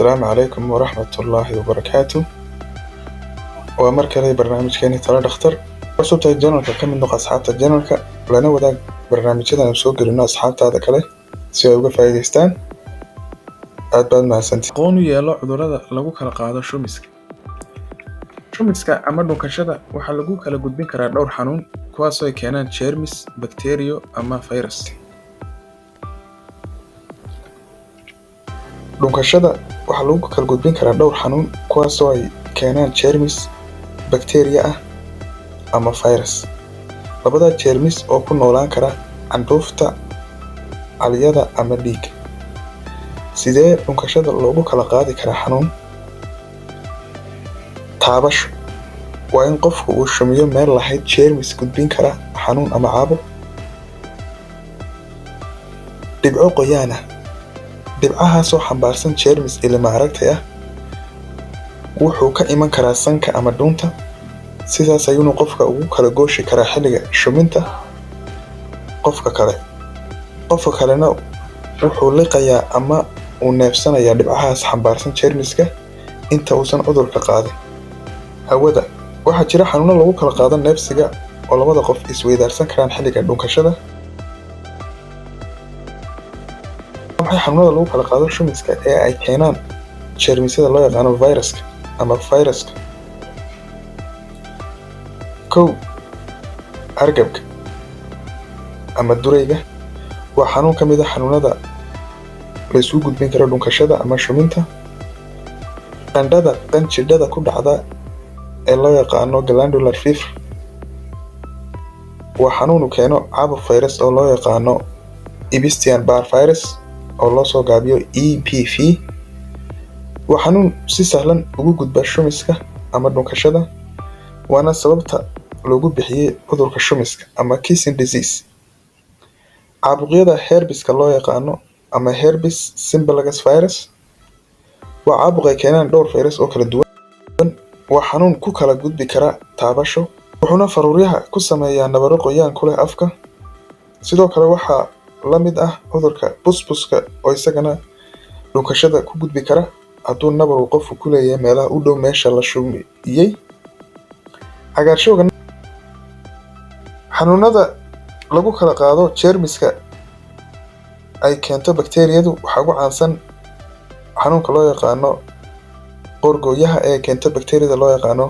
السلام عليكم ورحمة الله وبركاته. ومركلي برنامج كاني تلا دختر وصوت الجنرال كم من نقص أصحاب الجنرال لنا وذا برنامج كذا نسوق لنا أصحاب هذا كله سيوقف فايدستان أتبع مع سنتي قونو yeelo cudurrada lagu kala qaado shumiska ama dhunkashada waxaa lagu kala gudbin karaa dhowr xanuun kuwaas oo ay keenaan jeermis, bakteeriyo ama fayras. dhunkashada waxaa lagu kala gudbin karaa dhowr xanuun kuwaas oo ay keenaan jeermis, bakteeriya ah ama fayras. labada jeermis oo ku noolaan kara candhuufta, caliyada ama dhiig. sidee dhunkashada loogu kala qaadi karaa xanuun? taabasho waa in qofku uu shumiyo meel lahayd jeermis gudbin kara xanuun ama caabuq. dhibco qoyaan ah dhibcahaasoo xambaarsan jeermis ilma aragtay ah wuxuu ka iman karaa sanka ama dhuunta, sidaas ayuuna qofka ugu kala gooshi karaa xilliga shuminta qofka kalena wuxuu liqayaa ama uu neefsanayaa dhibcahaas xambaarsan jeermiska inta uusan cudurka qaadin. hawada waxaa jira xanuuno lagu kala qaado neefsiga oo labada qof isweydaarsan karaan xilliga dhunkashada. waxay xanuunada lagu kala qaado shumiska ee ay keenaan jeermisyada loo yaqaano viruska ama fayraska. hargabka ama durayga waa xanuun ka mid ah xanuunada la isugu gudbin karo dhunkashada ama shuminta. qanjidhada ku dhacda ee loo yaqaano glandular fever waa xanuun uu keeno caabuq fayras oo loo yaqaano Epstein-Barr virus oo loo soo gaabiyo EPV. waa xanuun si sahlan ugu gudba shumiska ama dhunkashada, waana sababta loogu bixiyay cudurka shumiska ama kissing disease. caabuqyada herpeska loo yaqaano ama herpes simplex virus waa caabuq ay keenaan dhowr fayras oo kala duwan. waa xanuun ku kala gudbi kara taabasho, wuxuuna faruuryaha ku sameeyaa nabaro qoyaan ku leh afka. sidoo kale waxaa la mid ah cudurka busbuska oo isagana dhunkashada ku gudbi kara hadduu nabar uu qofku ku leeyahay meelaha u dhow meesha la shumiyey. cagaarshowga xanuunada lagu kala qaado jeermiska ay keento bakteeriyadu waxaa ugu caansan xanuunka loo yaqaano qoorgooyaha ee keento bakteeriyada loo yaqaano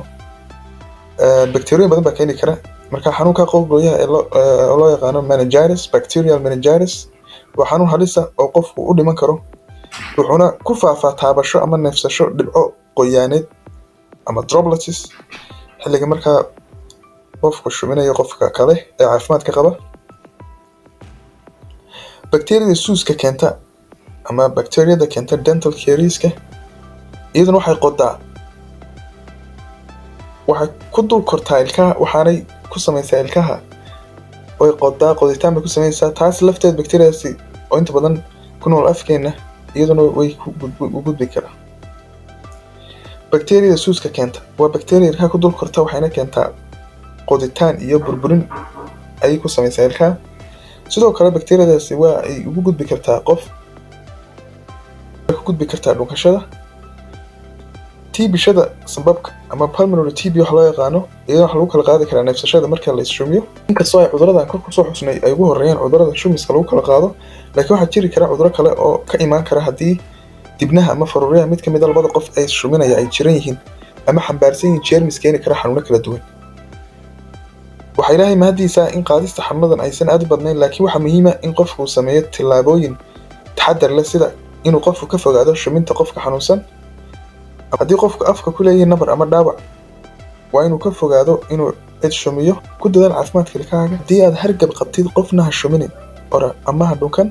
bakteeriyooyin badan baa keeni kara. marka xanuunka qoorgooyaha ee loo yaqaano meningitis, bacterial meningitis waa xanuun halis ah oo qofku u dhiman karo, wuxuuna ku faafaa taabasho ama neefsasho dhibco qoyaaneed ama droplets xilliga markaa qofku shuminayo qofka kale ee caafimaadka qaba. bakteeriyada suuska keenta ama bakteeriyada keenta dental carieska iyaduna waxay ku dul kortaa ilkaha, waxaanay ku samaysaa ilkaha way qoditaan bay ku samaysaa. taas lafteed bakteeriyadaasi oo inta badan ku nool afkeena iyaduna way u gudbi karaa. bakteeriyada suuska keenta waa bakteeriya ilkaha ku dul korta, waxayna keentaa qoditaan iyo burburin ayay ku samaysaa ilkaha. sidoo kale bakteeriyadaasi waa ay ugu gudbi kartaa dhunkashada. tiibishada sanbabka ama pulmonary TB waxa loo yaqaano iyadoo waxa lagu kala qaadi karaa neefsashada marka la ishumiyo. inkastoo ay cudurradan kor kusoo xusnay ay ugu horreeyaan cudurrada shumiska lagu kala qaado, laakiin waxaa jiri kara cudurro kale oo ka imaan kara haddii dibnaha ama faruuryaha mid ka mid a labada qof ay shuminaya ay jiran yihiin ama xambaarsan yihiin jeermis keeni kara xanuuno kala duwan. waxaa ilaahay mahadiisa in qaadista xanuunadan aysan aad u badnayn, laakiin waxaa muhiima in qofku sameeyo tillaabooyin taxadar leh sida inuu qofku ka fogaado shuminta qofka xanuunsan. haddii qofku afka ku leeyahay nabar ama dhaawac waa inuu ka fogaado inuu cid shumiyo. ku dadaal caafimaadka ilkahaaga. haddii aad hargab qabtid qofna ha shuminin ama ha dhunkan.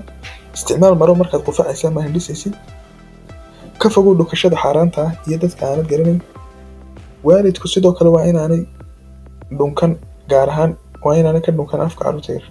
isticmaal maro markaad qufacaysa ama hindhisaysid. ka fogow dhunkashada xaaraanta ah iyo dadka aanad garanayn. waalidku sidoo kale waa inaanay dhunkan, gaar ahaan waa inaanay ka dhunkan afka carruurta yar.